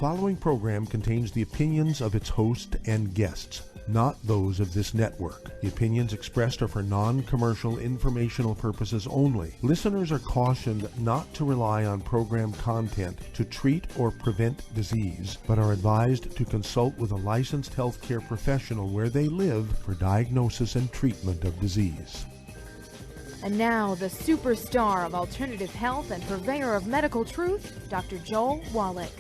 following program contains the opinions of its host and guests, not those of this network. The opinions expressed are for non-commercial informational purposes only. Listeners are cautioned not to rely on program content to treat or prevent disease, but are advised to consult with a licensed healthcare professional where they live for diagnosis and treatment of disease. And now, the superstar of alternative health and purveyor of medical truth, Dr. Joel Wallach.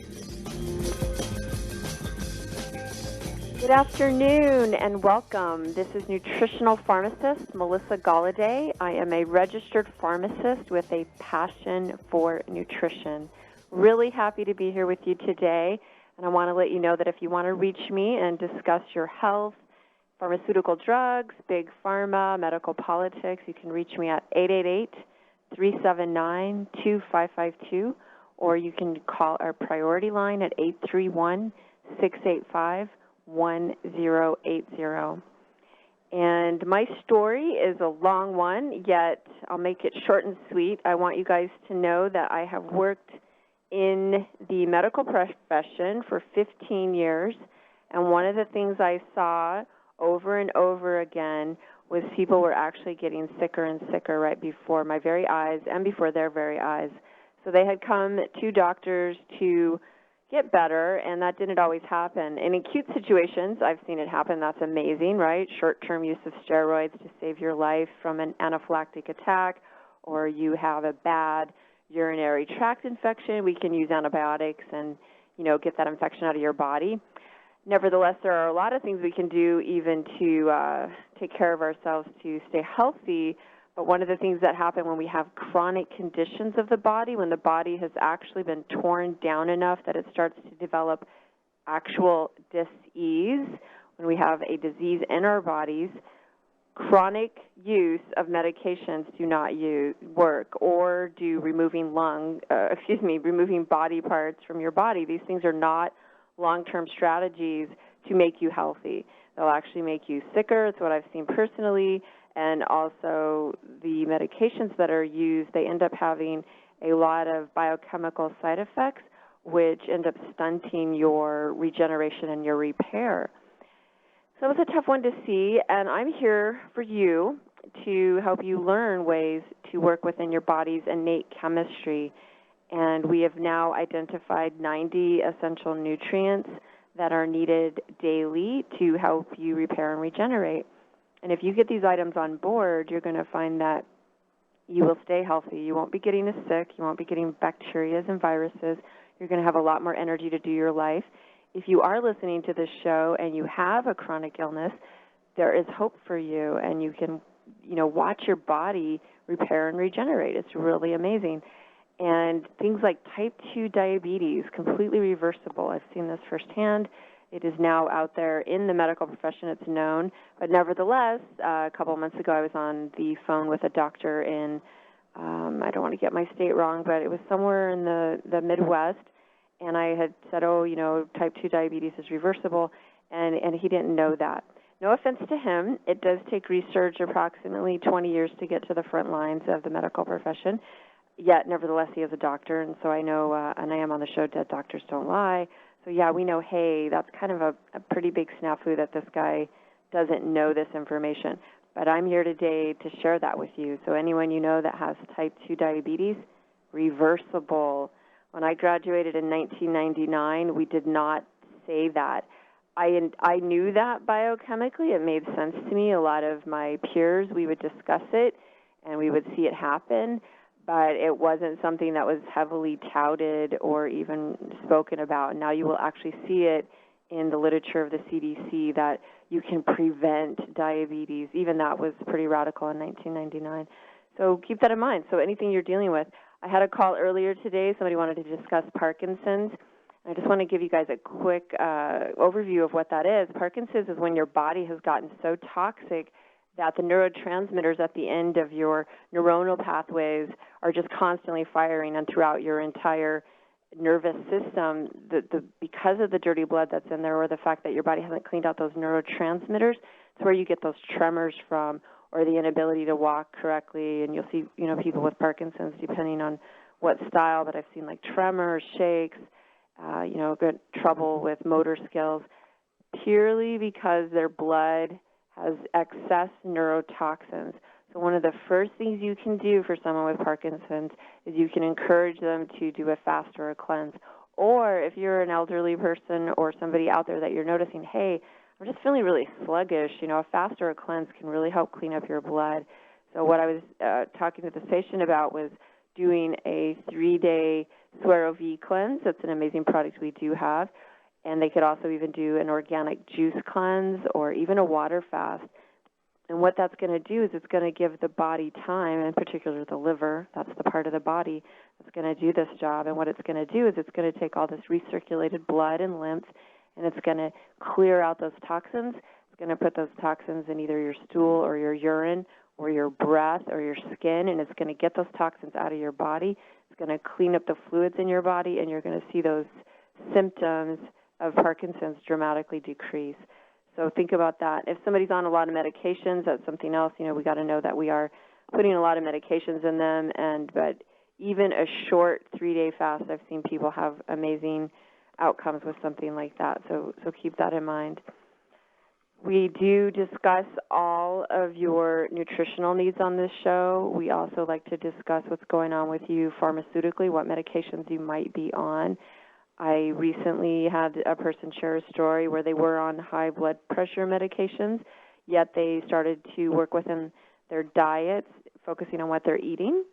Good afternoon and welcome. This is Nutritional Pharmacist Melissa Golladay. I am a registered pharmacist with a passion for nutrition. Really happy to be here with you today, and I want to let you know that if you want to reach me and discuss your health, pharmaceutical drugs, big pharma, medical politics, you can reach me at 888-379-2552, or you can call our priority line at 831-685-1080. And my story is a long one, yet I'll make it short and sweet. I want you guys to know that I have worked in the medical profession for 15 years, and one of the things I saw over and over again was people were actually getting sicker and sicker right before my very eyes and before their very eyes. So they had come to doctors to get better, and that didn't always happen. In acute situations, I've seen it happen. That's amazing, right? Short-term use of steroids to save your life from an anaphylactic attack, or you have a bad urinary tract infection. We can use antibiotics and, get that infection out of your body. Nevertheless, there are a lot of things we can do even to take care of ourselves to stay healthy. But one of the things that happen when we have chronic conditions of the body, when the body has actually been torn down enough that it starts to develop actual dis-ease, when we have a disease in our bodies, chronic use of medications do not work, or do removing removing body parts from your body. These things are not long-term strategies to make you healthy. They'll actually make you sicker. It's what I've seen personally. And also the medications that are used, they end up having a lot of biochemical side effects, which end up stunting your regeneration and your repair. So it was a tough one to see, and I'm here for you to help you learn ways to work within your body's innate chemistry. And we have now identified 90 essential nutrients that are needed daily to help you repair and regenerate. And if you get these items on board, you're going to find that you will stay healthy. You won't be getting as sick. You won't be getting bacteria and viruses. You're going to have a lot more energy to do your life. If you are listening to this show and you have a chronic illness, there is hope for you, and you can, watch your body repair and regenerate. It's really amazing. And things like type 2 diabetes, completely reversible. I've seen this firsthand. It is now out there in the medical profession. It's known. But nevertheless, a couple of months ago, I was on the phone with a doctor in, I don't want to get my state wrong, but it was somewhere in the Midwest. And I had said, type 2 diabetes is reversible. And he didn't know that. No offense to him. It does take research approximately 20 years to get to the front lines of the medical profession. Yet, nevertheless, he is a doctor, and so I know, and I am on the show, Dead Doctors Don't Lie. So, yeah, we know, hey, that's kind of a pretty big snafu that this guy doesn't know this information. But I'm here today to share that with you. So anyone you know that has type 2 diabetes, reversible. When I graduated in 1999, we did not say that. I knew that biochemically. It made sense to me. A lot of my peers, we would discuss it, and we would see it happen. But it wasn't something that was heavily touted or even spoken about. Now you will actually see it in the literature of the CDC that you can prevent diabetes. Even that was pretty radical in 1999. So keep that in mind. So anything you're dealing with. I had a call earlier today. Somebody wanted to discuss Parkinson's. I just want to give you guys a quick overview of what that is. Parkinson's is when your body has gotten so toxic that the neurotransmitters at the end of your neuronal pathways are just constantly firing, and throughout your entire nervous system, because of the dirty blood that's in there, or the fact that your body hasn't cleaned out those neurotransmitters, it's where you get those tremors from, or the inability to walk correctly. And you'll see, people with Parkinson's, depending on what style, but I've seen like tremors, shakes, good trouble with motor skills, purely because their blood has excess neurotoxins. So one of the first things you can do for someone with Parkinson's is you can encourage them to do a fast or a cleanse. Or if you're an elderly person or somebody out there that you're noticing, hey, I'm just feeling really sluggish, a fast or a cleanse can really help clean up your blood. So what I was talking to this patient about was doing a 3-day Suero V cleanse. That's an amazing product we do have. And they could also even do an organic juice cleanse or even a water fast. And what that's going to do is it's going to give the body time, in particular the liver, that's the part of the body that's going to do this job. And what it's going to do is it's going to take all this recirculated blood and lymph, and it's going to clear out those toxins. It's going to put those toxins in either your stool or your urine or your breath or your skin, and it's going to get those toxins out of your body. It's going to clean up the fluids in your body, and you're going to see those symptoms of Parkinson's dramatically decrease. So think about that. If somebody's on a lot of medications, that's something else. We got to know that we are putting a lot of medications in them, but even a short 3-day fast, I've seen people have amazing outcomes with something like that. So keep that in mind. We do discuss all of your nutritional needs on this show. We also like to discuss what's going on with you pharmaceutically, what medications you might be on. I recently had a person share a story where they were on high blood pressure medications, yet they started to work within their diets, focusing on what they're eating,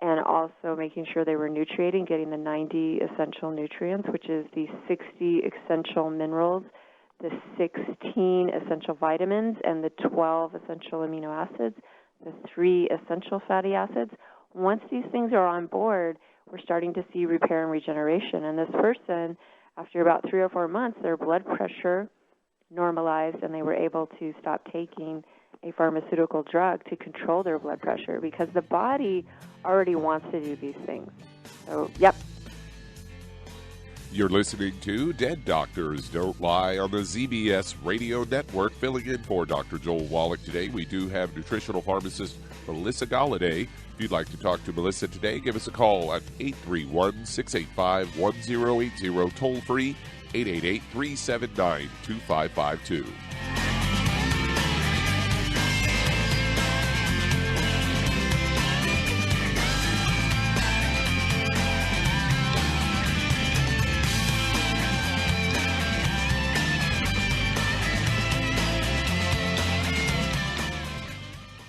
and also making sure they were nutriating, getting the 90 essential nutrients, which is the 60 essential minerals, the 16 essential vitamins, and the 12 essential amino acids, the 3 essential fatty acids. Once these things are on board, we're starting to see repair and regeneration. And this person, after about 3 or 4 months, their blood pressure normalized, and they were able to stop taking a pharmaceutical drug to control their blood pressure because the body already wants to do these things. So, yep. You're listening to Dead Doctors Don't Lie on the ZBS Radio Network. Filling in for Dr. Joel Wallach today, we do have nutritional pharmacist Melissa Golladay. If you'd like to talk to Melissa today, give us a call at 831-685-1080, toll free 888-379-2552.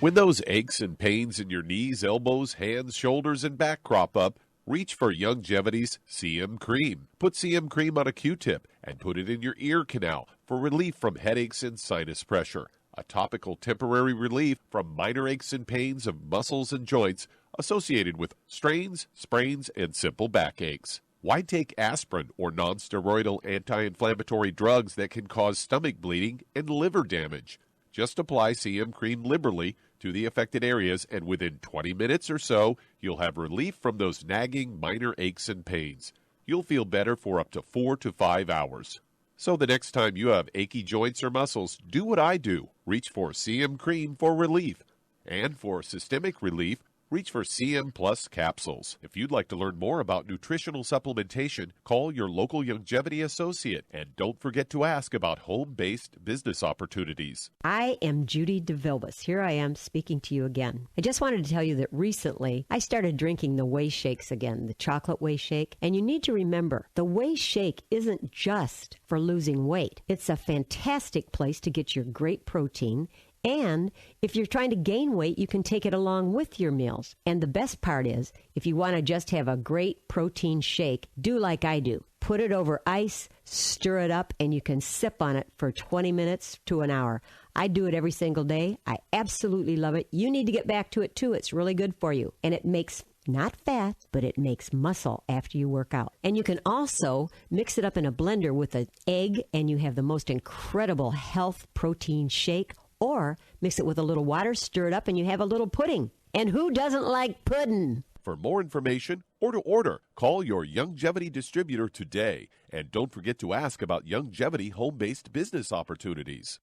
When those aches and pains in your knees, elbows, hands, shoulders, and back crop up, reach for Youngevity's CM Cream. Put CM Cream on a Q-tip and put it in your ear canal for relief from headaches and sinus pressure. A topical temporary relief from minor aches and pains of muscles and joints associated with strains, sprains, and simple backaches. Why take aspirin or non-steroidal anti-inflammatory drugs that can cause stomach bleeding and liver damage? Just apply CM Cream liberally to the affected areas, and within 20 minutes or so, you'll have relief from those nagging minor aches and pains. You'll feel better for up to 4 to 5 hours. So the next time you have achy joints or muscles, do what I do. Reach for CM Cream for relief. And for systemic relief, reach for CM Plus capsules. If you'd like to learn more about nutritional supplementation, call your local Youngevity associate. And don't forget to ask about home-based business opportunities. I am Judy DeVilbus. Here I am speaking to you again. I just wanted to tell you that recently I started drinking the Whey Shakes again, the chocolate Whey Shake. And you need to remember, the Whey Shake isn't just for losing weight. It's a fantastic place to get your great protein. And if you're trying to gain weight, you can take it along with your meals. And the best part is, if you want to just have a great protein shake, do like I do. Put it over ice, stir it up, and you can sip on it for 20 minutes to an hour. I do it every single day. I absolutely love it. You need to get back to it, too. It's really good for you. And it makes not fat, but it makes muscle after you work out. And you can also mix it up in a blender with an egg, and you have the most incredible health protein shake. Or mix it with a little water, stir it up, and you have a little pudding. And who doesn't like pudding? For more information or to order, call your Youngevity distributor today. And don't forget to ask about Youngevity home-based business opportunities.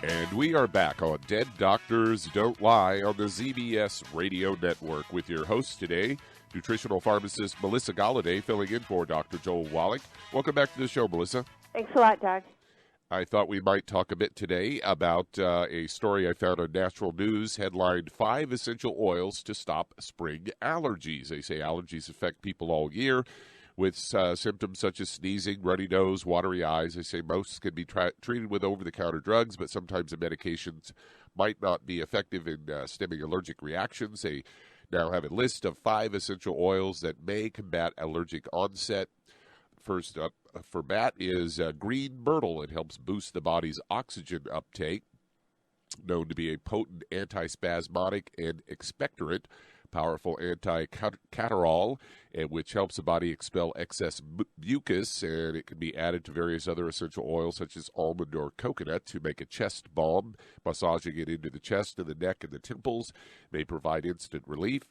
And we are back on Dead Doctors Don't Lie on the ZBS Radio Network with your host today, nutritional pharmacist Melissa Golladay, filling in for Dr. Joel Wallach. Welcome back to the show, Melissa. Thanks a lot, Doug. I thought we might talk a bit today about a story I found on Natural News headlined 5 Essential Oils to Stop Spring Allergies. They say allergies affect people all year with symptoms such as sneezing, runny nose, watery eyes. They say most can be treated with over-the-counter drugs, but sometimes the medications might not be effective in stemming allergic reactions. They now have a list of 5 essential oils that may combat allergic onset. First up for bat is green myrtle. It helps boost the body's oxygen uptake, known to be a potent antispasmodic and expectorant, powerful anti-catarrhal, which helps the body expel excess mucus, and it can be added to various other essential oils such as almond or coconut to make a chest balm. Massaging it into the chest and the neck and the temples may provide instant relief.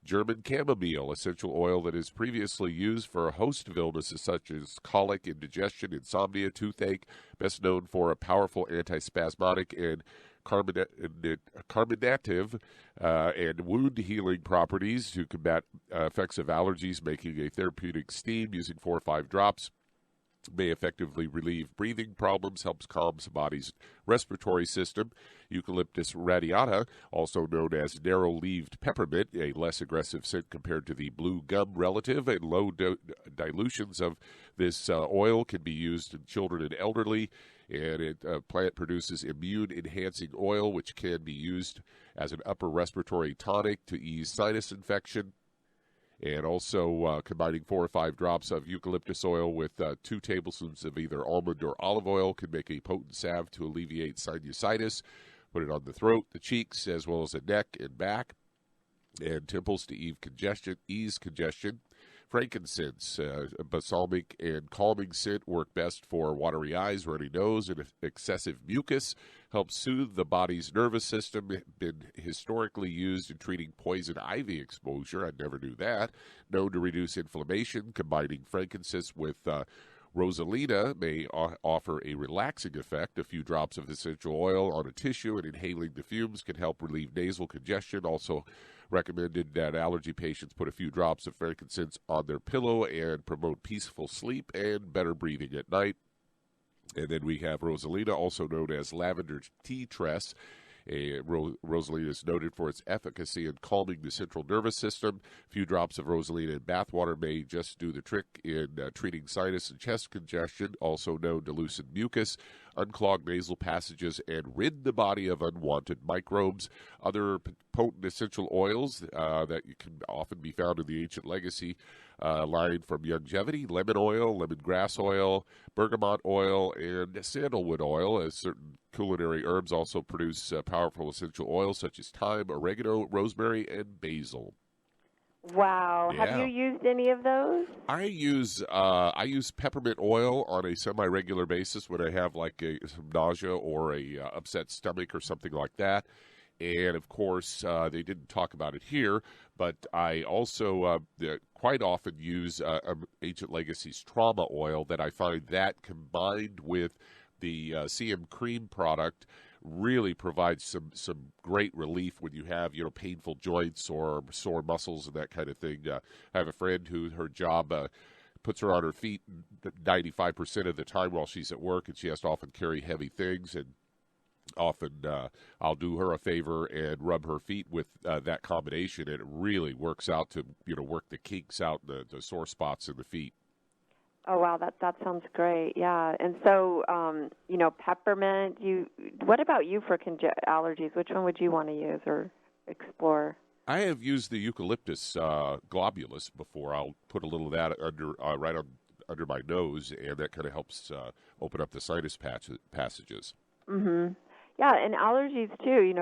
German chamomile, essential oil that is previously used for a host of illnesses such as colic, indigestion, insomnia, toothache, best known for a powerful antispasmodic and carminative and wound healing properties to combat effects of allergies, making a therapeutic steam using 4 or 5 drops. May effectively relieve breathing problems, helps calm the body's respiratory system. Eucalyptus radiata, also known as narrow-leaved peppermint, a less aggressive scent compared to the blue gum relative, and low dilutions of this oil can be used in children and elderly. And plant produces immune-enhancing oil, which can be used as an upper respiratory tonic to ease sinus infection. And also combining 4 or 5 drops of eucalyptus oil with 2 tablespoons of either almond or olive oil can make a potent salve to alleviate sinusitis. Put it on the throat, the cheeks, as well as the neck and back, and temples to ease congestion. Frankincense, balsamic and calming scent, work best for watery eyes, runny nose, and excessive mucus. Helps soothe the body's nervous system. Been historically used in treating poison ivy exposure. I never knew that. Known to reduce inflammation. Combining frankincense with Rosalina may offer a relaxing effect. A few drops of essential oil on a tissue and inhaling the fumes can help relieve nasal congestion. Also recommended that allergy patients put a few drops of frankincense on their pillow and promote peaceful sleep and better breathing at night. And then we have Rosalina, also known as lavender tea tress. Rosalina is noted for its efficacy in calming the central nervous system. A few drops of Rosalina in bathwater may just do the trick in treating sinus and chest congestion, also known to loosen mucus, unclog nasal passages, and rid the body of unwanted microbes. Other potent essential oils that can often be found in the Ancient Legacy line from longevity: lemon oil, lemongrass oil, bergamot oil, and sandalwood oil, as certain culinary herbs also produce powerful essential oils such as thyme, oregano, rosemary, and basil. Wow. Yeah. Have you used any of those? I use peppermint oil on a semi-regular basis when I have like some nausea or a upset stomach or something like that. And, of course, they didn't talk about it here, but I also quite often use Ancient Legacy's trauma oil, that I find that combined with the CM cream product really provides some great relief when you have, painful joints or sore muscles and that kind of thing. I have a friend who her job puts her on her feet 95% of the time while she's at work, and she has to often carry heavy things, and often I'll do her a favor and rub her feet with that combination, and it really works out to work the kinks out, the sore spots in the feet. Oh, wow, that sounds great. Yeah. And so, peppermint, what about you for allergies? Which one would you want to use or explore? I have used the Eucalyptus globulus before. I'll put a little of that under my nose, and that kind of helps open up the sinus passages. Mm-hmm. Yeah, and allergies too.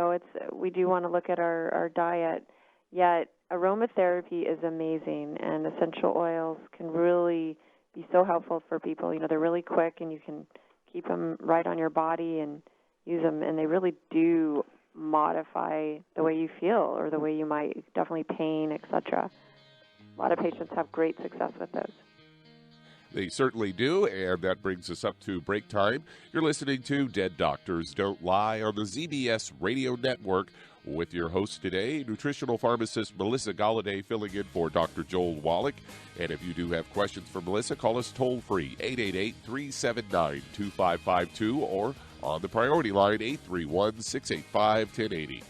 We do want to look at our diet. Yet aromatherapy is amazing, and essential oils can really be so helpful for people. They're really quick, and you can keep them right on your body and use them, and they really do modify the way you feel or the way you might, definitely pain, etc. A lot of patients have great success with those. They certainly do, and that brings us up to break time. You're listening to Dead Doctors Don't Lie on the ZBS Radio Network with your host today, nutritional pharmacist Melissa Golladay, filling in for Dr. Joel Wallach. And if you do have questions for Melissa, call us toll-free, 888-379-2552, or on the priority line, 831-685-1080.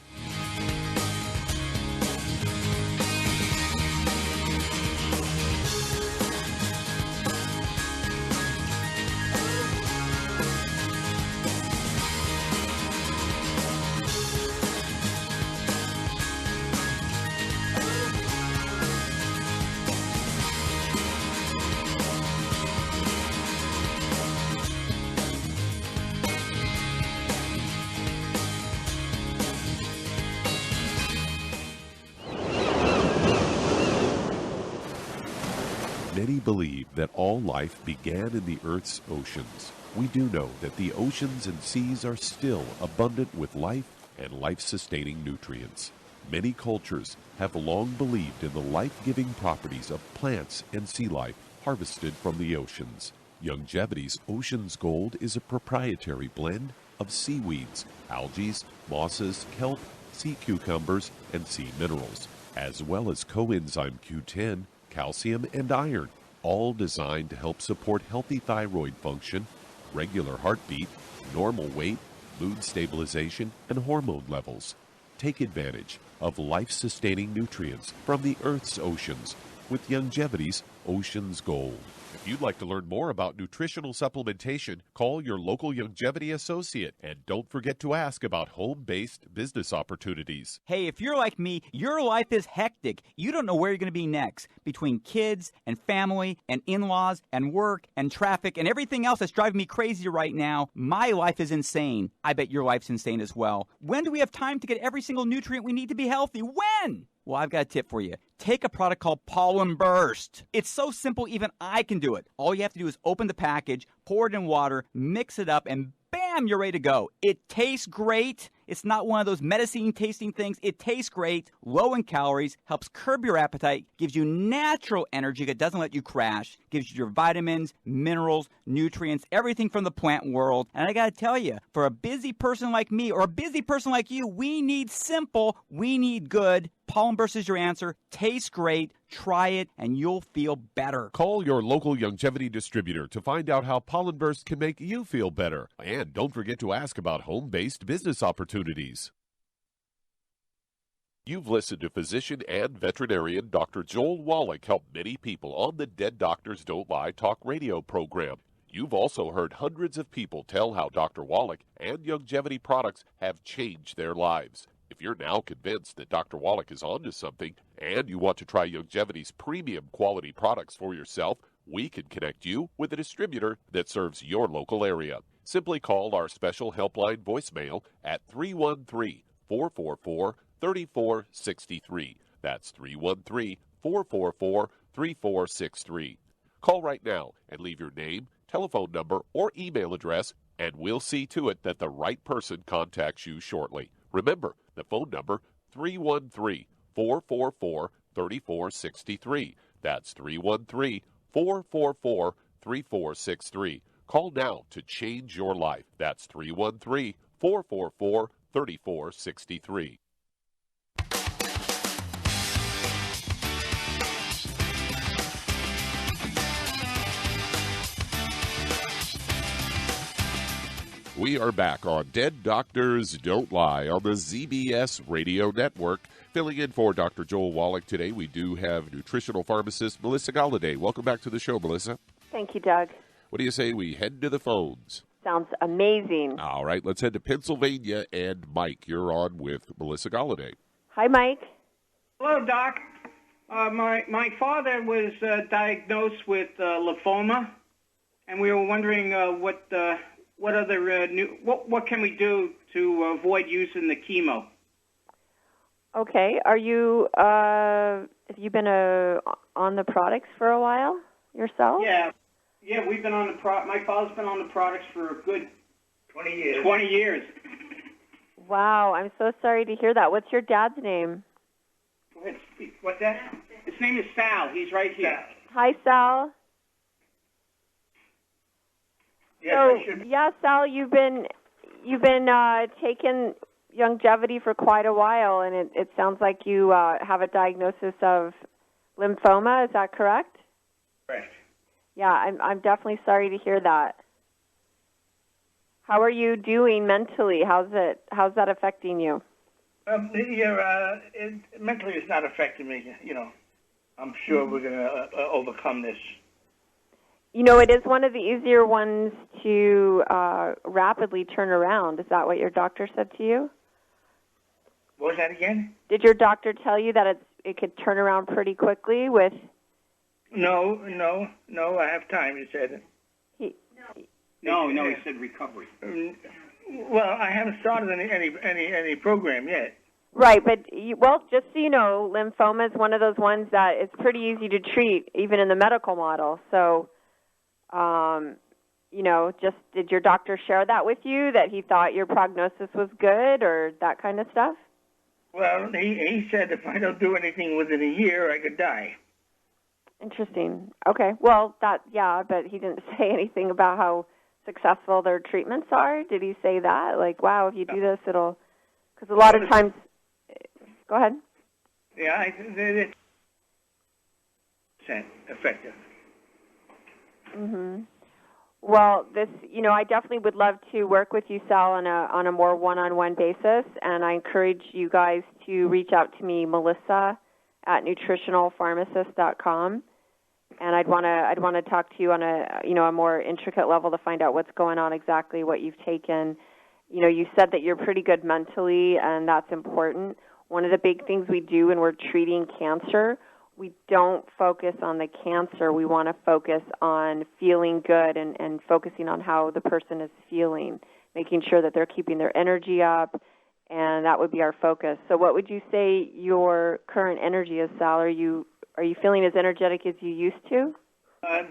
Many believe that all life began in the Earth's oceans. We do know that the oceans and seas are still abundant with life and life-sustaining nutrients. Many cultures have long believed in the life-giving properties of plants and sea life harvested from the oceans. Youngevity's Ocean's Gold is a proprietary blend of seaweeds, algae, mosses, kelp, sea cucumbers, and sea minerals, as well as coenzyme Q10, calcium, and iron, all designed to help support healthy thyroid function, regular heartbeat, normal weight, mood stabilization, and hormone levels. Take advantage of life-sustaining nutrients from the Earth's oceans with Youngevity's Ocean's Gold. If you'd like to learn more about nutritional supplementation, call your local Youngevity associate, and don't forget to ask about home-based business opportunities. Hey, if you're like me, your life is hectic. You don't know where you're going to be next. Between kids and family and in-laws and work and traffic and everything else that's driving me crazy right now, my life is insane. I bet your life's insane as well. When do we have time to get every single nutrient we need to be healthy? When? Well, I've got a tip for you. Take a product called Pollen Burst. It's so simple, even I can do it. All you have to do is open the package, pour it in water, mix it up, and bam, you're ready to go. It tastes great. It's not one of those medicine-tasting things. It tastes great, low in calories, helps curb your appetite, gives you natural energy that doesn't let you crash, gives you your vitamins, minerals, nutrients, everything from the plant world. And I got to tell you, for a busy person like me or a busy person like you, we need simple, we need good. Pollen Burst is your answer. Tastes great. Try it, and you'll feel better. Call your local Youngevity distributor to find out how Pollen Burst can make you feel better. And don't forget to ask about home-based business opportunities. You've listened to physician and veterinarian Dr. Joel Wallach help many people on the Dead Doctors Don't Lie talk radio program. You've also heard hundreds of people tell how Dr. Wallach and Youngevity products have changed their lives. If you're now convinced that Dr. Wallach is onto something and you want to try Youngevity's premium quality products for yourself, we can connect you with a distributor that serves your local area. Simply call our special helpline voicemail at 313-444-3463. That's 313-444-3463. Call right now and leave your name, telephone number, or email address, and we'll see to it that the right person contacts you shortly. Remember, the phone number, 313-444-3463. That's 313-444-3463. Call now to change your life. That's 313-444-3463. We are back on Dead Doctors Don't Lie on the ZBS Radio Network. Filling in for Dr. Joel Wallach today, we do have nutritional pharmacist Melissa Golladay. Welcome back to the show, Melissa. Thank you, Doug. What do you say we head to the phones? Sounds amazing. All right, let's head to Pennsylvania. And Mike, you're on with Melissa Golladay. Hi, Mike. Hello, Doc. My father was diagnosed with lymphoma, and we were wondering what can we do to avoid using the chemo? Okay. Are you have you been on the products for a while yourself? Yeah, we've been on the my father's been on the products for a good 20 years. 20 years. Wow, I'm so sorry to hear that. What's your dad's name? Go ahead. What's that? His name is Sal. He's right here. Hi, Sal. Yes, So, I should. yeah, Sal, you've been taking longevity for quite a while, and it sounds like you have a diagnosis of lymphoma. Is that correct? Correct. Yeah, I'm definitely sorry to hear that. How are you doing mentally? How's that affecting you? Mentally, it's not affecting me. I'm sure we're going to overcome this. It is one of the easier ones to rapidly turn around. Is that what your doctor said to you? What was that again? Did your doctor tell you that it could turn around pretty quickly with? No. I have time. He said. No, he said recovery. Well, I haven't started any program yet. Right, but just so you know, lymphoma is one of those ones that it's pretty easy to treat, even in the medical model. So, did your doctor share that with you, that he thought your prognosis was good, or that kind of stuff? Well, he said if I don't do anything within a year, I could die. Interesting. Okay. Well, but he didn't say anything about how successful their treatments are. Did he say that? Like, wow, if you do this, it'll... Because a lot of times... Go ahead. Yeah, it's effective. Mm-hmm. Well, I definitely would love to work with you, Sal, on a more one-on-one basis, and I encourage you guys to reach out to me, Melissa, at nutritionalpharmacist.com, and I'd want to talk to you on a more intricate level to find out what's going on, exactly what you've taken. You said that you're pretty good mentally, and that's important. One of the big things we do when we're treating cancer, we don't focus on the cancer. We want to focus on feeling good and focusing on how the person is feeling, making sure that they're keeping their energy up, and that would be our focus. So what would you say your current energy is, Sal? Are you feeling as energetic as you used to?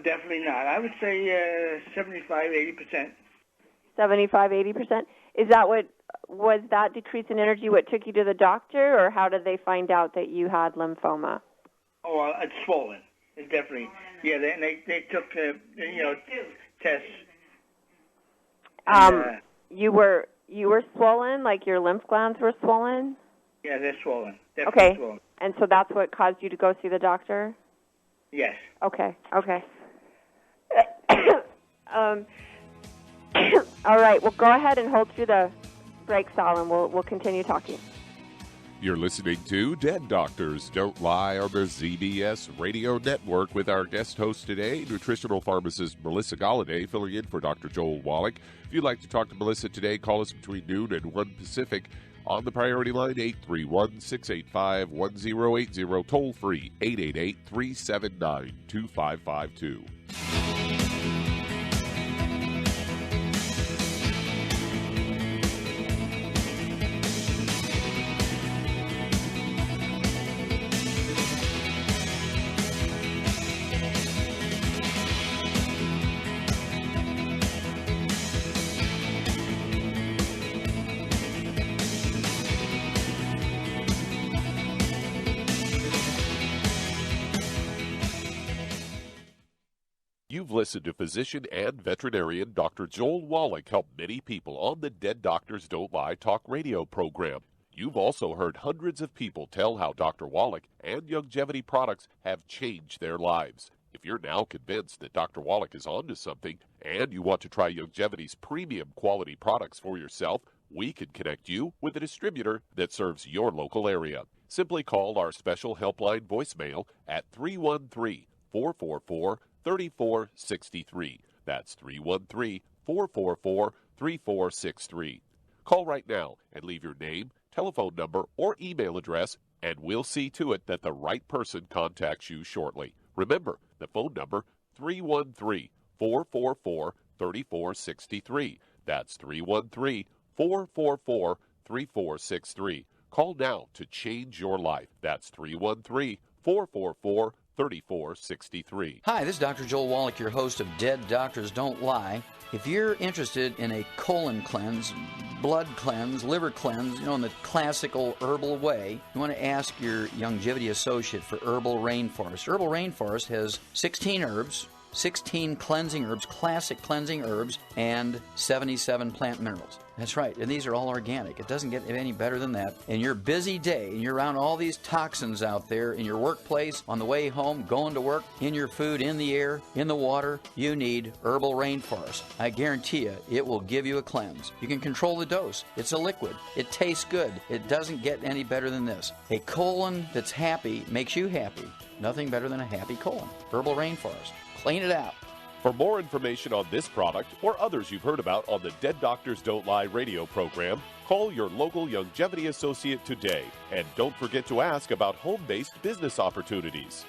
Definitely not. I would say 75, 80%. 75, 80%? Is that was that decrease in energy what took you to the doctor, or how did they find out that you had lymphoma? Oh, it's swollen. It's definitely, yeah. They took tests. You were swollen, like your lymph glands were swollen? Yeah, they're swollen. Definitely okay. Swollen. And so that's what caused you to go see the doctor? Yes. Okay. All right. Well, go ahead and hold through the break, Sal, and we'll continue talking. You're listening to Dead Doctors Don't Lie on the ZBS Radio Network with our guest host today, nutritional pharmacist Melissa Golladay, filling in for Dr. Joel Wallach. If you'd like to talk to Melissa today, call us between noon and 1 Pacific on the priority line, 831-685-1080, toll free, 888-379-2552. You've listened to physician and veterinarian Dr. Joel Wallach help many people on the Dead Doctors Don't Lie talk radio program. You've also heard hundreds of people tell how Dr. Wallach and longevity products have changed their lives. If you're now convinced that Dr. Wallach is onto something and you want to try longevity's premium quality products for yourself, we can connect you with a distributor that serves your local area. Simply call our special helpline voicemail at 313-444-3463. That's 313-444-3463. Call right now and leave your name, telephone number, or email address, and we'll see to it that the right person contacts you shortly. Remember, the phone number, 313-444-3463. That's 313-444-3463. Call now to change your life. That's 313-444-3463. Hi, this is Dr. Joel Wallach, your host of Dead Doctors Don't Lie. If you're interested in a colon cleanse, blood cleanse, liver cleanse, in the classical herbal way, you want to ask your longevity associate for Herbal Rainforest. Herbal Rainforest has 16 herbs, 16 cleansing herbs, classic cleansing herbs, and 77 plant minerals. That's right, and these are all organic. It doesn't get any better than that. In your busy day, and you're around all these toxins out there in your workplace, on the way home, going to work, in your food, in the air, in the water, you need Herbal Rainforest. I guarantee you, it will give you a cleanse. You can control the dose. It's a liquid. It tastes good. It doesn't get any better than this. A colon that's happy makes you happy. Nothing better than a happy colon. Herbal Rainforest. Clean it out. For more information on this product or others you've heard about on the Dead Doctors Don't Lie radio program, call your local longevity associate today. And don't forget to ask about home-based business opportunities.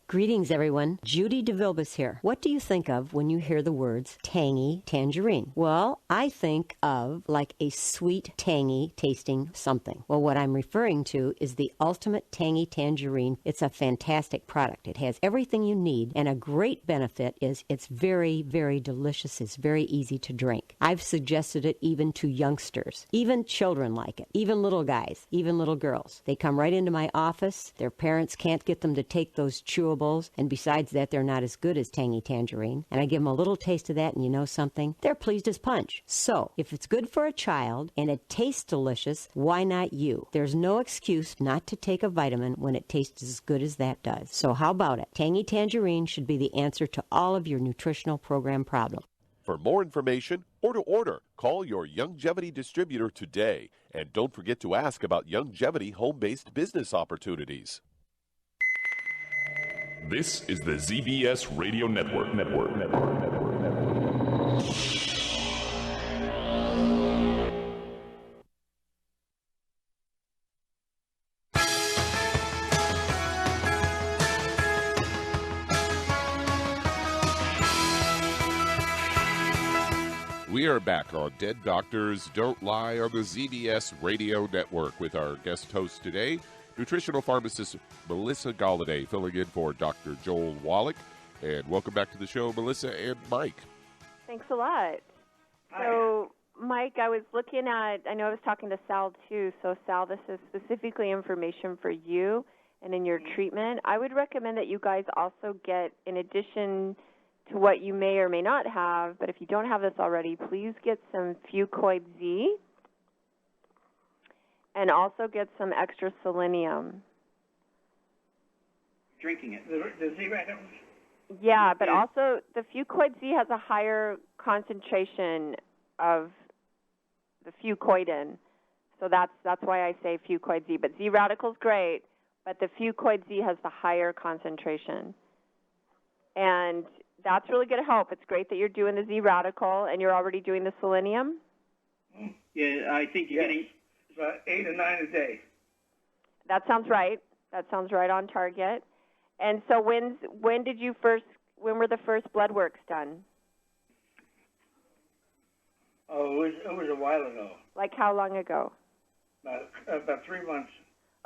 Greetings, everyone. Judy DeVilbus here. What do you think of when you hear the words tangy tangerine? Well, I think of like a sweet, tangy tasting something. Well, what I'm referring to is the Ultimate Tangy Tangerine. It's a fantastic product. It has everything you need, and a great benefit is it's very, very delicious. It's very easy to drink. I've suggested it even to youngsters. Even children like it. Even little guys. Even little girls. They come right into my office. Their parents can't get them to take those chewables. And besides that, they're not as good as Tangy Tangerine. And I give them a little taste of that, and you know something? They're pleased as punch. So, if it's good for a child and it tastes delicious, why not you? There's no excuse not to take a vitamin when it tastes as good as that does. So how about it? Tangy Tangerine should be the answer to all of your nutritional program problems. For more information or to order, call your Longevity distributor today. And don't forget to ask about Longevity home-based business opportunities. This is the ZBS Radio Network. We are back on Dead Doctors Don't Lie on the ZBS Radio Network with our guest host today, Nutritional Pharmacist Melissa Golladay, filling in for Dr. Joel Wallach. And welcome back to the show, Melissa and Mike. Thanks a lot. Hi. So, Mike, I was looking at, I know I was talking to Sal too, so Sal, this is specifically information for you and in your treatment. I would recommend that you guys also get, in addition to what you may or may not have, but if you don't have this already, please get some Fucoid Z. And also get some extra selenium. Drinking it. The Z-Radicals? Yeah, but also the Fucoid Z has a higher concentration of the fucoidin. So that's why I say Fucoid Z. But Z-Radical's great, but the Fucoid Z has the higher concentration. And that's really going to help. It's great that you're doing the Z-Radical and you're already doing the selenium. Yeah, I think you're getting 8 or 9 a day. That sounds right. That sounds right on target. And so when were the first blood works done? Oh, it was a while ago. Like how long ago? About 3 months.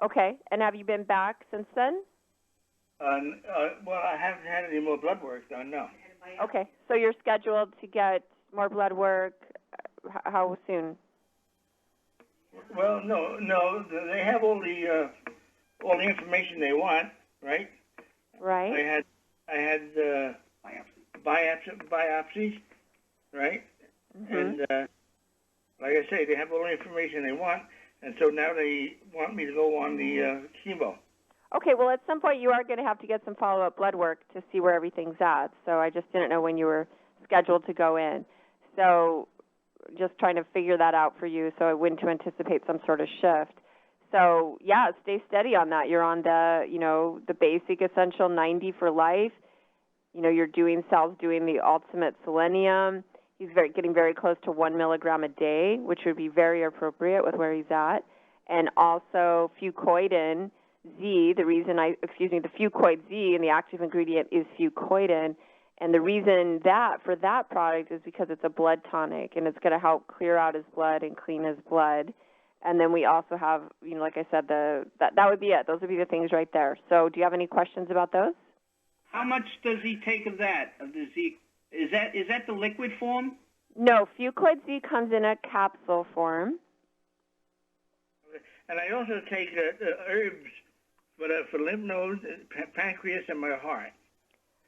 Okay. And have you been back since then? Well, I haven't had any more blood work done, no. Okay. So you're scheduled to get more blood work. How soon? Well, no. They have all the information they want, right? Right. I had biopsies, right? Mm-hmm. And like I say, they have all the information they want, and so now they want me to go on the chemo. Okay, well, at some point you are going to have to get some follow-up blood work to see where everything's at. So I just didn't know when you were scheduled to go in. So just trying to figure that out for you so I wouldn't to anticipate some sort of shift. So, yeah, stay steady on that. You're on the basic essential 90 for life. You're doing Sal's doing the ultimate selenium. He's getting very close to 1 milligram a day, which would be very appropriate with where he's at. And also Fucoidin Z, the Fucoid Z, and the active ingredient is fucoidin. And the reason for that product is because it's a blood tonic, and it's going to help clear out his blood and clean his blood. And then we also have, like I said, that would be it. Those would be the things right there. So do you have any questions about those? How much does he take of that, of the Z? Is that the liquid form? No, Fucoid Z comes in a capsule form. And I also take herbs for lymph nodes, pancreas, and my heart.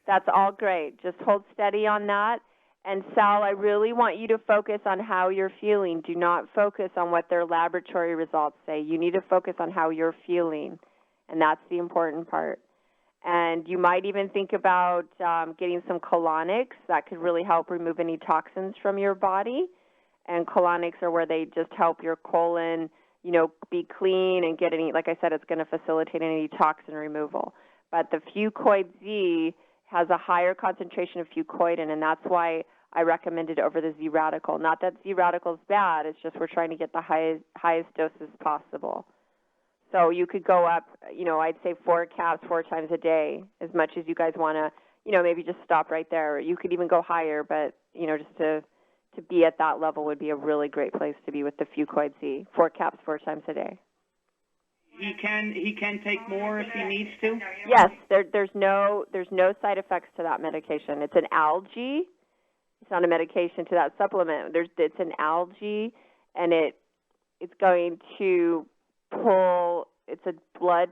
That's all great. Just hold steady on that. And Sal, I really want you to focus on how you're feeling. Do not focus on what their laboratory results say. You need to focus on how you're feeling, and that's the important part. And you might even think about getting some colonics. That could really help remove any toxins from your body. And colonics are where they just help your colon, be clean and get any, like I said, it's going to facilitate any toxin removal. But the Fucoid Z has a higher concentration of fucoidin, and that's why I recommend it over the Z radical. Not that Z radical is bad, it's just we're trying to get the highest doses possible. So you could go up, I'd say 4 caps 4 times a day, as much as you guys want to, maybe just stop right there. You could even go higher, but, just to be at that level would be a really great place to be with the Fucoid Z. 4 caps 4 times a day. He can take more if he needs to? Yes, there's no side effects to that medication. It's an algae. It's not a medication to that supplement. It's an algae, and it's going to pull. It's a blood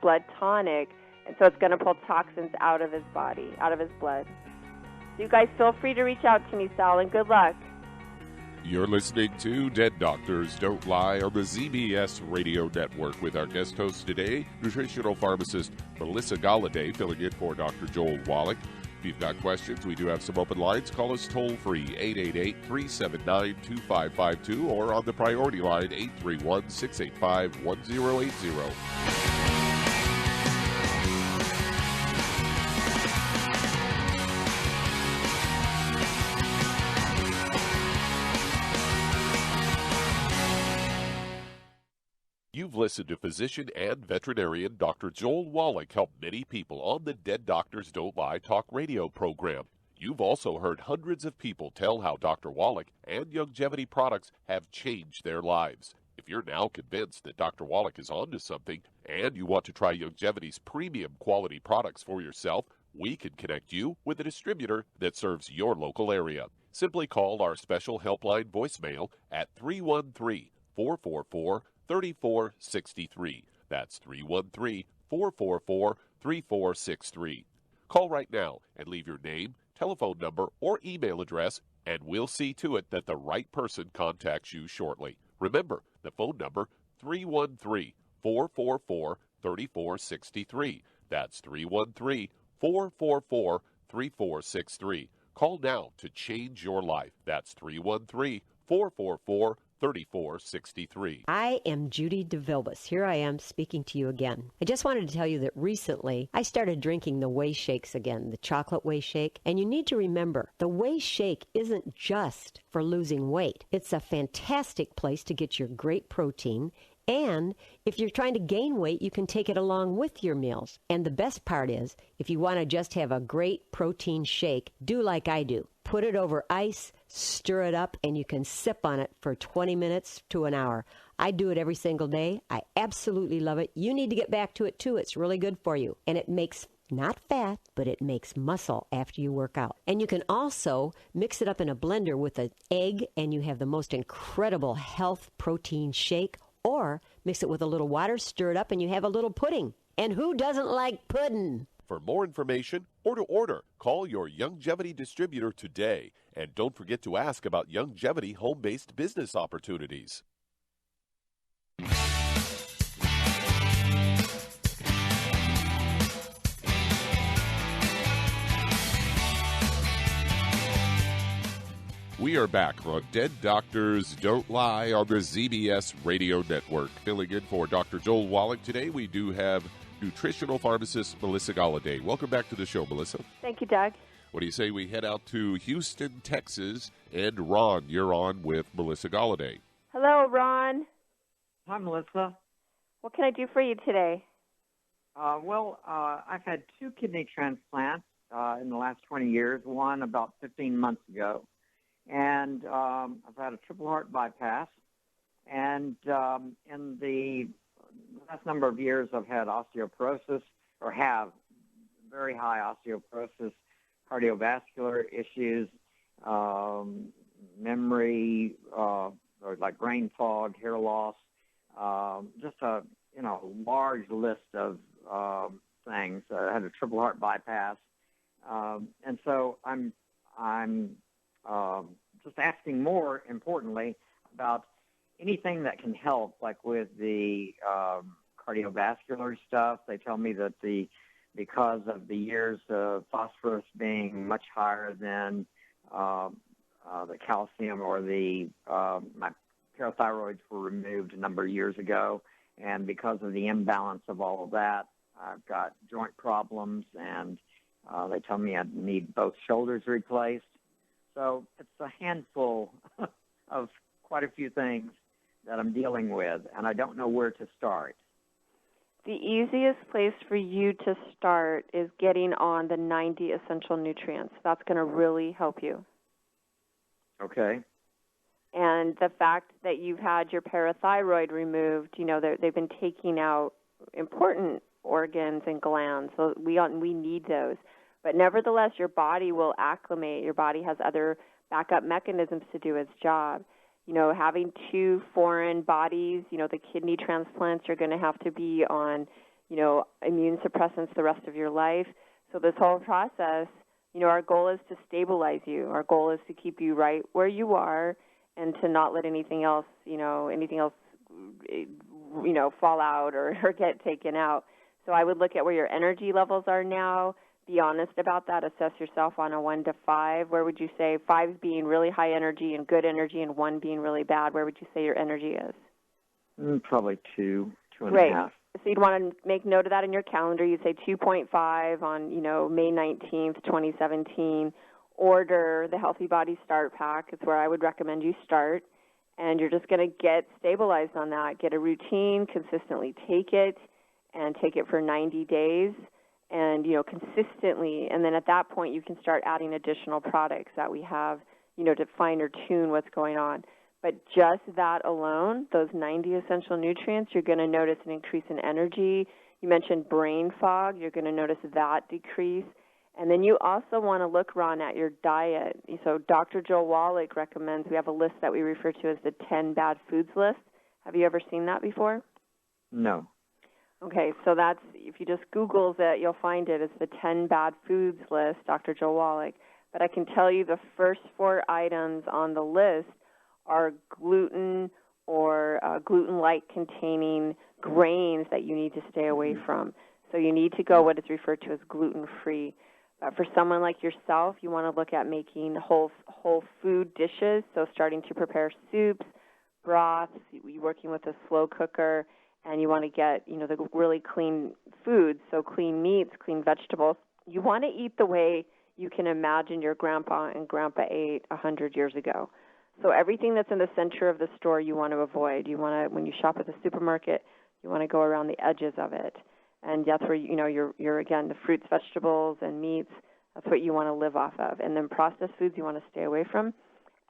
blood tonic, and so it's going to pull toxins out of his body, out of his blood. So you guys feel free to reach out to me, Sal, and good luck. You're listening to Dead Doctors Don't Lie on the ZBS Radio Network with our guest host today, nutritional pharmacist Melissa Golladay, filling in for Dr. Joel Wallach. If you've got questions, we do have some open lines. Call us toll-free, 888-379-2552, or on the priority line, 831-685-1080. You've listened to physician and veterinarian Dr. Joel Wallach help many people on the Dead Doctors Don't Lie talk radio program. You've also heard hundreds of people tell how Dr. Wallach and Youngevity products have changed their lives. If you're now convinced that Dr. Wallach is onto something and you want to try Youngevity's premium quality products for yourself, we can connect you with a distributor that serves your local area. Simply call our special helpline voicemail at 313-444-3463. That's 313-444-3463. Call right now and leave your name, telephone number, or email address, and we'll see to it that the right person contacts you shortly. Remember, the phone number, 313-444-3463. That's 313-444-3463. Call now to change your life. That's 313-444-3463. 3463. I am Judy DeVilbus. Here I am speaking to you again. I just wanted to tell you that recently I started drinking the whey shakes again, the chocolate whey shake. And you need to remember, the whey shake isn't just for losing weight. It's a fantastic place to get your great protein. And if you're trying to gain weight, you can take it along with your meals. And the best part is, if you want to just have a great protein shake, do like I do. Put it over ice, stir it up, and you can sip on it for 20 minutes to an hour. I do it every single day. I absolutely love it. You need to get back to it, too. It's really good for you. And it makes not fat, but it makes muscle after you work out. And you can also mix it up in a blender with an egg, and you have the most incredible health protein shake. Or mix it with a little water, stir it up, and you have a little pudding. And who doesn't like pudding? For more information or to order, call your Youngevity distributor today. And don't forget to ask about Youngevity home-based business opportunities. We are back on Dead Doctors Don't Lie on the ZBS Radio Network. Filling in for Dr. Joel Wallach today, we do have nutritional pharmacist Melissa Golladay. Welcome back to the show, Melissa. Thank you, Doug. What do you say we head out to Houston, Texas, and Ron, you're on with Melissa Golladay. Hello, Ron. Hi, Melissa. What can I do for you today? I've had 2 kidney transplants in the last 20 years, one about 15 months ago. And I've had a triple heart bypass. And in the last number of years, I've had osteoporosis, or have very high osteoporosis, cardiovascular issues, memory, or like brain fog, hair loss, just a large list of things. I had a triple heart bypass, and so I'm just asking more importantly about anything that can help, like with the cardiovascular stuff. They tell me that because of the years of phosphorus being much higher than the calcium, or my parathyroids were removed a number of years ago, and because of the imbalance of all of that, I've got joint problems, and they tell me I need both shoulders replaced. So it's a handful of quite a few things that I'm dealing with, and I don't know where to start. The easiest place for you to start is getting on the 90 essential nutrients. That's going to really help you. Okay. And the fact that you've had your parathyroid removed, they've been taking out important organs and glands, so we need those. But nevertheless, your body will acclimate. Your body has other backup mechanisms to do its job. Having two foreign bodies, the kidney transplants, you're going to have to be on, immune suppressants the rest of your life. So this whole process, our goal is to stabilize you. Our goal is to keep you right where you are and to not let anything else fall out or get taken out. So I would look at where your energy levels are now. Be honest about that. Assess yourself on a 1 to 5. Where would you say 5 being really high energy and good energy, and 1 being really bad? Where would you say your energy is? Probably 2 and Great. a half. So you'd want to make note of that in your calendar. You'd say 2.5 on, May 19th, 2017. Order the Healthy Body Start Pack. It's where I would recommend you start. And you're just going to get stabilized on that. Get a routine, consistently take it, and take it for 90 days. And, consistently, and then at that point you can start adding additional products that we have, to fine or tune what's going on. But just that alone, those 90 essential nutrients, you're going to notice an increase in energy. You mentioned brain fog. You're going to notice that decrease. And then you also want to look, Ron, at your diet. So Dr. Joel Wallach recommends, we have a list that we refer to as the 10 bad foods list. Have you ever seen that before? No. Okay, so that's, if you just Google it, you'll find it. It's the 10 bad foods list, Dr. Joel Wallach. But I can tell you the first 4 items on the list are gluten or gluten-like containing grains that you need to stay away from. So you need to go what is referred to as gluten-free. But for someone like yourself, you want to look at making whole food dishes, so starting to prepare soups, broths, you're working with a slow cooker, and you want to get, the really clean foods, so clean meats, clean vegetables. You want to eat the way you can imagine your grandpa and grandpa ate 100 years ago. So everything that's in the center of the store you want to avoid. You want to, when you shop at the supermarket, you want to go around the edges of it. And that's where, you're again, the fruits, vegetables, and meats, that's what you want to live off of. And then processed foods you want to stay away from,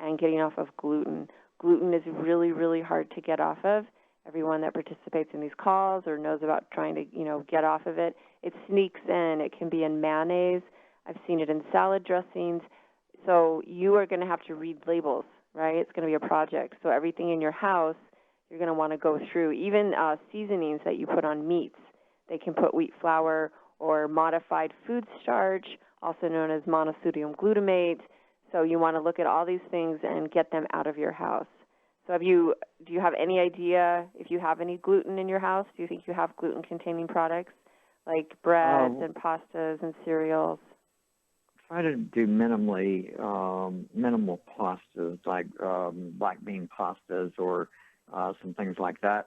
and getting off of gluten. Gluten is really, really hard to get off of. Everyone that participates in these calls or knows about trying to, get off of it, it sneaks in. It can be in mayonnaise. I've seen it in salad dressings. So you are going to have to read labels, right? It's going to be a project. So everything in your house, you're going to want to go through. Even seasonings that you put on meats. They can put wheat flour or modified food starch, also known as monosodium glutamate. So you want to look at all these things and get them out of your house. So do you have any idea if you have any gluten in your house? Do you think you have gluten-containing products like breads and pastas and cereals? Try to do minimal pastas, like black bean pastas or some things like that.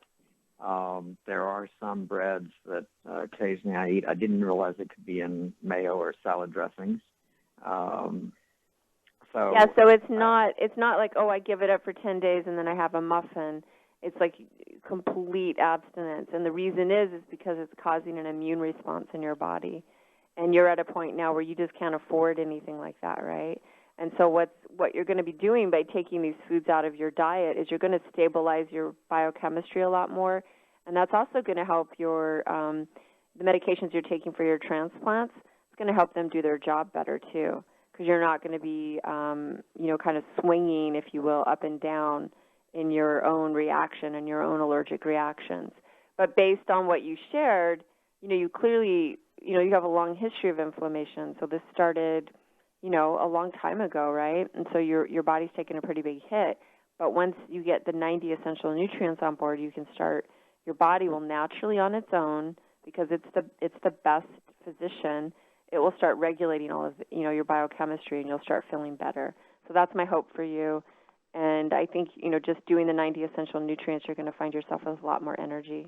There are some breads that occasionally I eat. I didn't realize it could be in mayo or salad dressings. So it's not like, I give it up for 10 days and then I have a muffin. It's like complete abstinence. And the reason is because it's causing an immune response in your body. And you're at a point now where you just can't afford anything like that, right? And so what you're going to be doing by taking these foods out of your diet is you're going to stabilize your biochemistry a lot more. And that's also going to help your the medications you're taking for your transplants. It's going to help them do their job better, too. Because you're not going to be, kind of swinging, if you will, up and down in your own reaction and your own allergic reactions. But based on what you shared, you clearly you have a long history of inflammation. So this started, a long time ago, right? And so your body's taken a pretty big hit. But once you get the 90 essential nutrients on board, you can start. Your body will naturally, on its own, because it's the best physician. It will start regulating all of your biochemistry, and you'll start feeling better. So that's my hope for you. And I think just doing the 90 essential nutrients, you're going to find yourself with a lot more energy.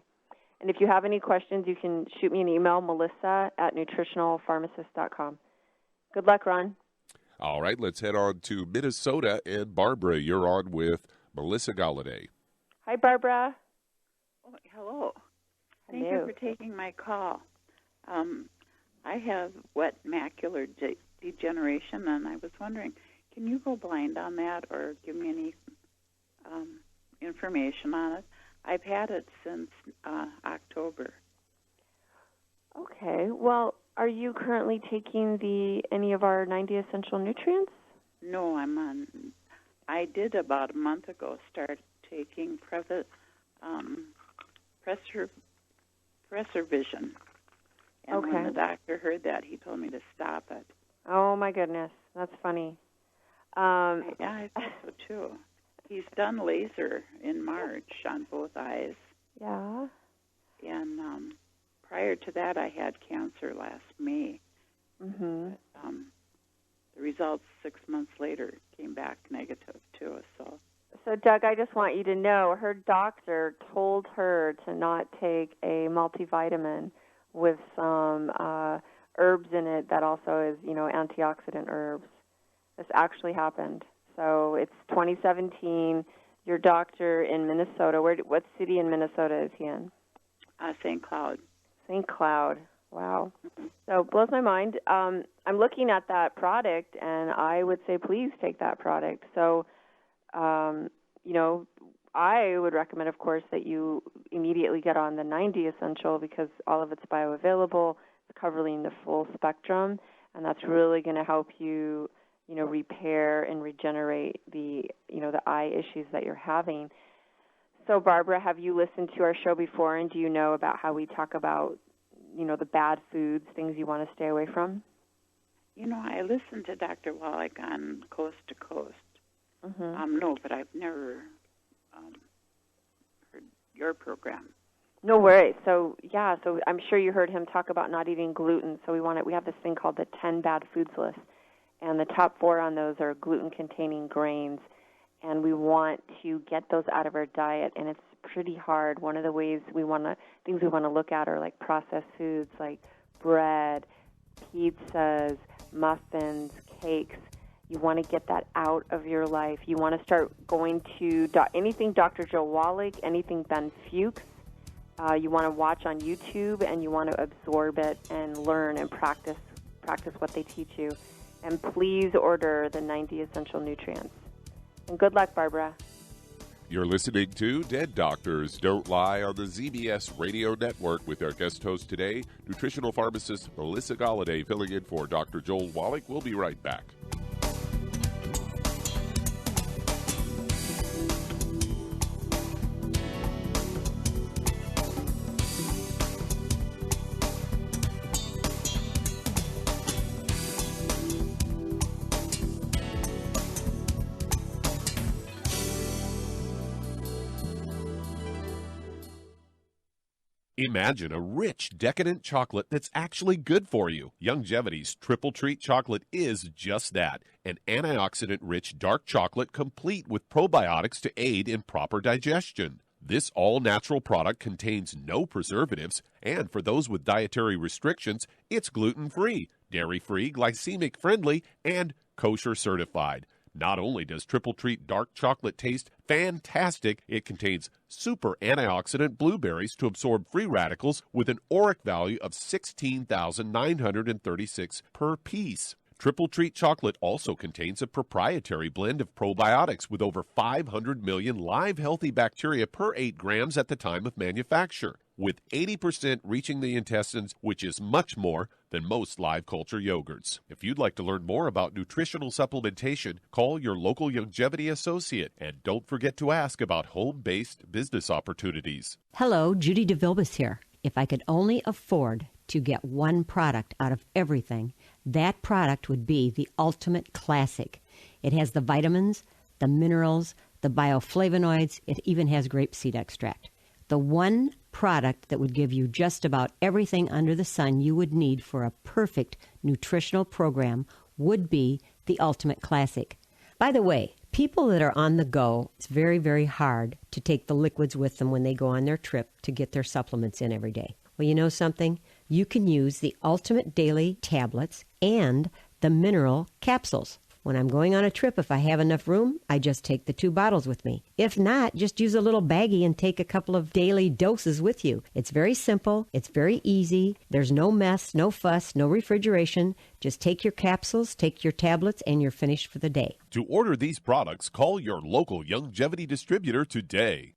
And if you have any questions, you can shoot me an email, melissa@nutritionalpharmacist.com. Good luck, Ron. All right, let's head on to Minnesota. And Barbara, you're on with Melissa Golladay. Hi, Barbara. Oh, hello. Thank Hello. you for taking my call. I have wet macular degeneration, and I was wondering, can you go blind on that or give me any information on it? I've had it since October. Okay. Well, are you currently taking any of our 90 essential nutrients? No, I did about a month ago start taking Pressor Vision. And when the doctor heard that, he told me to stop it. Oh, my goodness. That's funny. Yeah, I thought so, too. He's done laser in March on both eyes. Yeah. And prior to that, I had cancer last May. Mm-hmm. But, the results 6 months later came back negative, too. So, Doug, I just want you to know her doctor told her to not take a multivitamin with some herbs in it that also is, antioxidant herbs. This actually happened. So it's 2017. Your doctor in Minnesota, what city in Minnesota is he in? St. Cloud. St. Cloud. Wow. So it blows my mind. I'm looking at that product, and I would say please take that product. So, I would recommend, of course, that you immediately get on the 90 Essential because all of it's bioavailable. It's covering the full spectrum, and that's really going to help you, repair and regenerate the eye issues that you're having. So, Barbara, have you listened to our show before, and do you know about how we talk about, the bad foods, things you want to stay away from? I listened to Dr. Wallach on Coast to Coast. Mm-hmm. No, but I've never heard your program. No worries. So I'm sure you heard him talk about not eating gluten. So we have this thing called the 10 bad foods list, and the top 4 on those are gluten-containing grains, and we want to get those out of our diet, and it's pretty hard. One of the things we want to look at are like processed foods like bread, pizzas, muffins, cakes. You want to get that out of your life. You want to start going to anything Dr. Joe Wallach, anything Ben Fuchs. You want to watch on YouTube, and you want to absorb it and learn and practice what they teach you. And please order the 90 Essential Nutrients. And good luck, Barbara. You're listening to Dead Doctors Don't Lie on the ZBS Radio Network with our guest host today, nutritional pharmacist Melissa Golladay, filling in for Dr. Joel Wallach. We'll be right back. Imagine a rich, decadent chocolate that's actually good for you. Youngevity's Triple Treat chocolate is just that, an antioxidant-rich dark chocolate complete with probiotics to aid in proper digestion. This all-natural product contains no preservatives, and for those with dietary restrictions, it's gluten-free, dairy-free, glycemic-friendly, and kosher certified. Not only does Triple Treat dark chocolate taste fantastic, it contains super antioxidant blueberries to absorb free radicals with an ORAC value of 16,936 per piece. Triple Treat chocolate also contains a proprietary blend of probiotics with over 500 million live healthy bacteria per 8 grams at the time of manufacture, with 80% reaching the intestines, which is much more than most live culture yogurts. If you'd like to learn more about nutritional supplementation, call your local Youngevity associate, and don't forget to ask about home-based business opportunities. Hello, Judy DeVilbus here. If I could only afford to get one product out of everything, that product would be the Ultimate Classic. It has the vitamins, the minerals, the bioflavonoids. It even has grapeseed extract. The one product that would give you just about everything under the sun you would need for a perfect nutritional program would be the Ultimate Classic. By the way, people that are on the go, it's very, very hard to take the liquids with them when they go on their trip to get their supplements in every day. Well, you know something? You can use the Ultimate Daily Tablets and the mineral capsules. When I'm going on a trip, if I have enough room, I just take the 2 bottles with me. If not, just use a little baggie and take a couple of daily doses with you. It's very simple. It's very easy. There's no mess, no fuss, no refrigeration. Just take your capsules, take your tablets, and you're finished for the day. To order these products, call your local Youngevity distributor today.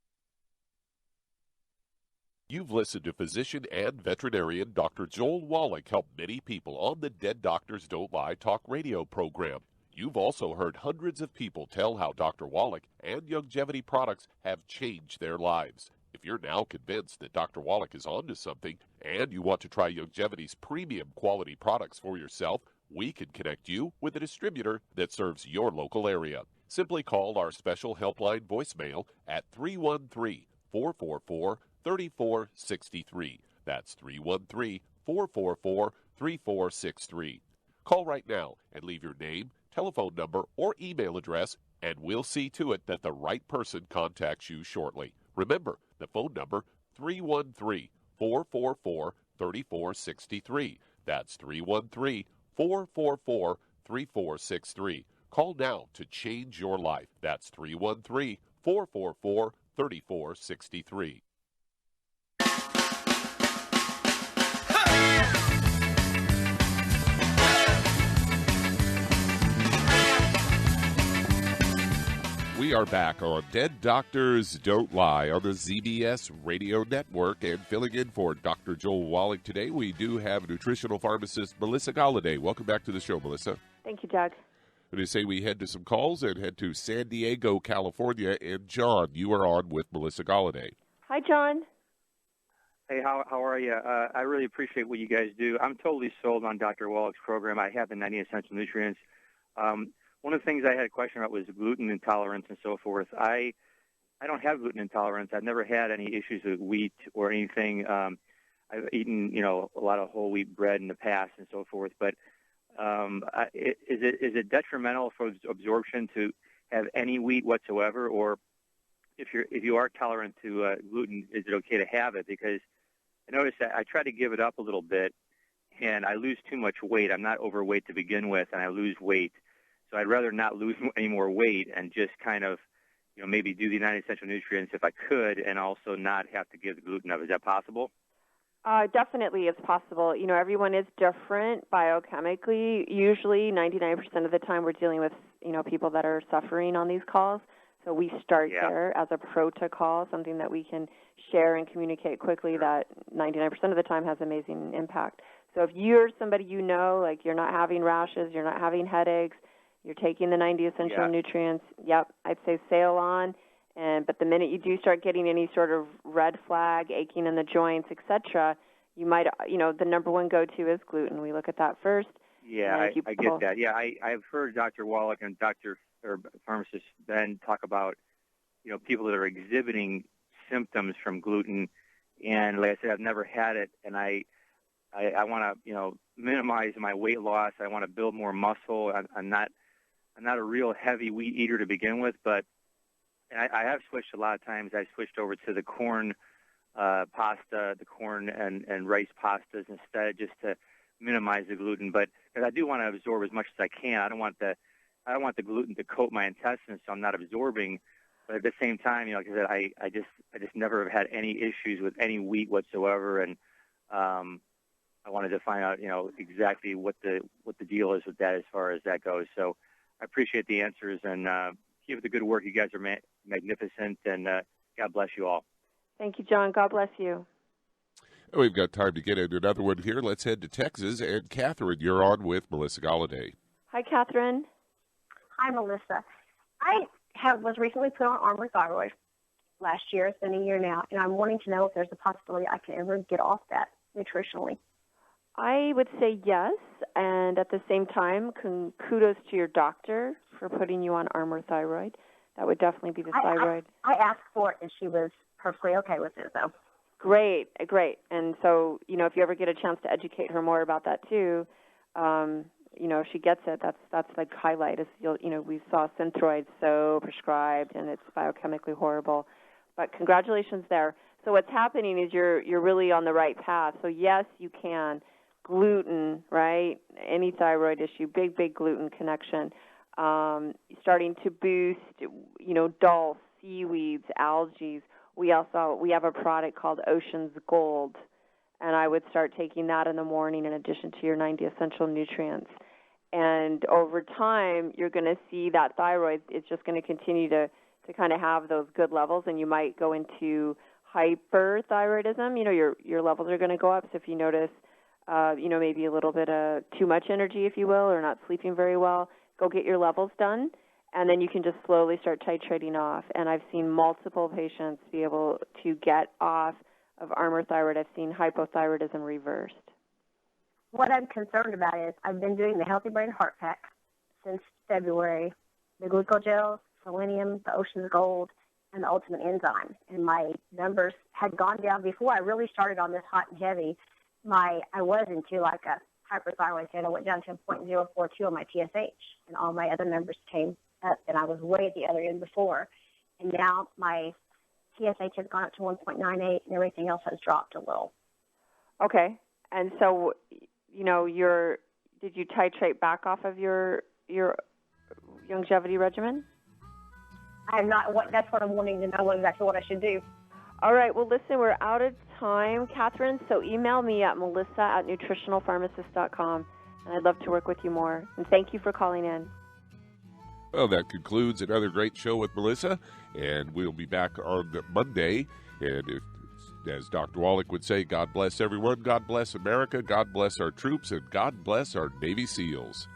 You've listened to physician and veterinarian Dr. Joel Wallach help many people on the Dead Doctors Don't Lie talk radio program. You've also heard hundreds of people tell how Dr. Wallach and Youngevity products have changed their lives. If you're now convinced that Dr. Wallach is onto something and you want to try Youngevity's premium quality products for yourself, we can connect you with a distributor that serves your local area. Simply call our special helpline voicemail at 313-444-3463. That's 313-444-3463. Call right now and leave your name, telephone number, or email address, and we'll see to it that the right person contacts you shortly. Remember, the phone number, 313-444-3463. That's 313-444-3463. Call now to change your life. That's 313-444-3463. We are back on Dead Doctors Don't Lie on the ZBS Radio Network, and filling in for Dr. Joel Wallach today, we do have nutritional pharmacist Melissa Golladay. Welcome back to the show, Melissa. Thank you, Doug. I'm going to say we head to some calls and head to San Diego, California. And John, you are on with Melissa Golladay. Hi, John. Hey, how are you? I really appreciate what you guys do. I'm totally sold on Dr. Wallach's program. I have the 90 essential nutrients. One of the things I had a question about was gluten intolerance and so forth. I don't have gluten intolerance. I've never had any issues with wheat or anything. I've eaten, a lot of whole wheat bread in the past and so forth. But is it detrimental for absorption to have any wheat whatsoever, or if you are tolerant to gluten, is it okay to have it? Because I noticed that I try to give it up a little bit, and I lose too much weight. I'm not overweight to begin with, and I lose weight. So I'd rather not lose any more weight and just kind of, maybe do the 90 essential nutrients if I could, and also not have to give the gluten up. Is that possible? Definitely, it's possible. Everyone is different biochemically. Usually, 99% of the time, we're dealing with, people that are suffering on these calls. So we start there as a protocol, something that we can share and communicate quickly that 99% of the time has amazing impact. So if you're somebody like you're not having rashes, you're not having headaches, you're taking the 90 essential nutrients, I'd say sail on. But the minute you do start getting any sort of red flag, aching in the joints, etc., you might, the number one go-to is gluten. We look at that first. Yeah, I get that. Yeah, I've heard Dr. Wallach and pharmacist Ben talk about, people that are exhibiting symptoms from gluten. And like I said, I've never had it, and I want to, minimize my weight loss. I want to build more muscle. I'm not a real heavy wheat eater to begin with, but I have switched a lot of times. I switched over to the corn pasta, the corn and rice pastas instead, just to minimize the gluten. But because I do want to absorb as much as I can, I don't want the gluten to coat my intestines, so I'm not absorbing. But at the same time, like I said, I just never have had any issues with any wheat whatsoever, and I wanted to find out, exactly what the deal is with that as far as that goes. So I appreciate the answers, and keep up the good work. You guys are magnificent, and God bless you all. Thank you, John. God bless you. We've got time to get into another one here. Let's head to Texas. And Catherine, you're on with Melissa Golladay. Hi, Catherine. Hi, Melissa. I was recently put on armored thyroid last year. It's been a year now, and I'm wanting to know if there's a possibility I can ever get off that nutritionally. I would say yes, and at the same time, kudos to your doctor for putting you on Armour Thyroid. That would definitely be the thyroid. I asked for it, and she was perfectly okay with it, though. Great. And so, if you ever get a chance to educate her more about that too, if she gets it, that's the highlight. Is we saw Synthroid so prescribed, and it's biochemically horrible. But congratulations there. So what's happening is you're really on the right path. So yes, you can. Gluten, right? Any thyroid issue, big gluten connection. Starting to boost, dulse, seaweeds, algae. We have a product called Ocean's Gold, and I would start taking that in the morning in addition to your 90 essential nutrients. And over time, you're going to see that thyroid is just going to continue to kind of have those good levels, and you might go into hyperthyroidism. Your levels are going to go up. So if you notice, maybe a little bit of too much energy, if you will, or not sleeping very well, go get your levels done, and then you can just slowly start titrating off. And I've seen multiple patients be able to get off of Armour Thyroid. I've seen hypothyroidism reversed. What I'm concerned about is I've been doing the Healthy Brain Heart Pack since February, the glucogels, selenium, the Ocean's Gold, and the Ultimate Enzyme. And my numbers had gone down before I really started on this hot and heavy. I was into like a hyperthyroid state. I went down to a 0.042 on my TSH, and all my other numbers came up, and I was way at the other end before. And now my TSH has gone up to 1.98, and everything else has dropped a little. Okay. And so, did you titrate back off of your longevity regimen? I'm not. That's what I'm wanting to know exactly what I should do. All right. Well, listen, we're out of time, Catherine. So email me at melissa@nutritionalpharmacist.com, and I'd love to work with you more. And thank you for calling in. Well, that concludes another great show with Melissa, and we'll be back on Monday. And as Dr. Wallach would say, God bless everyone, God bless America, God bless our troops, and God bless our Navy SEALs.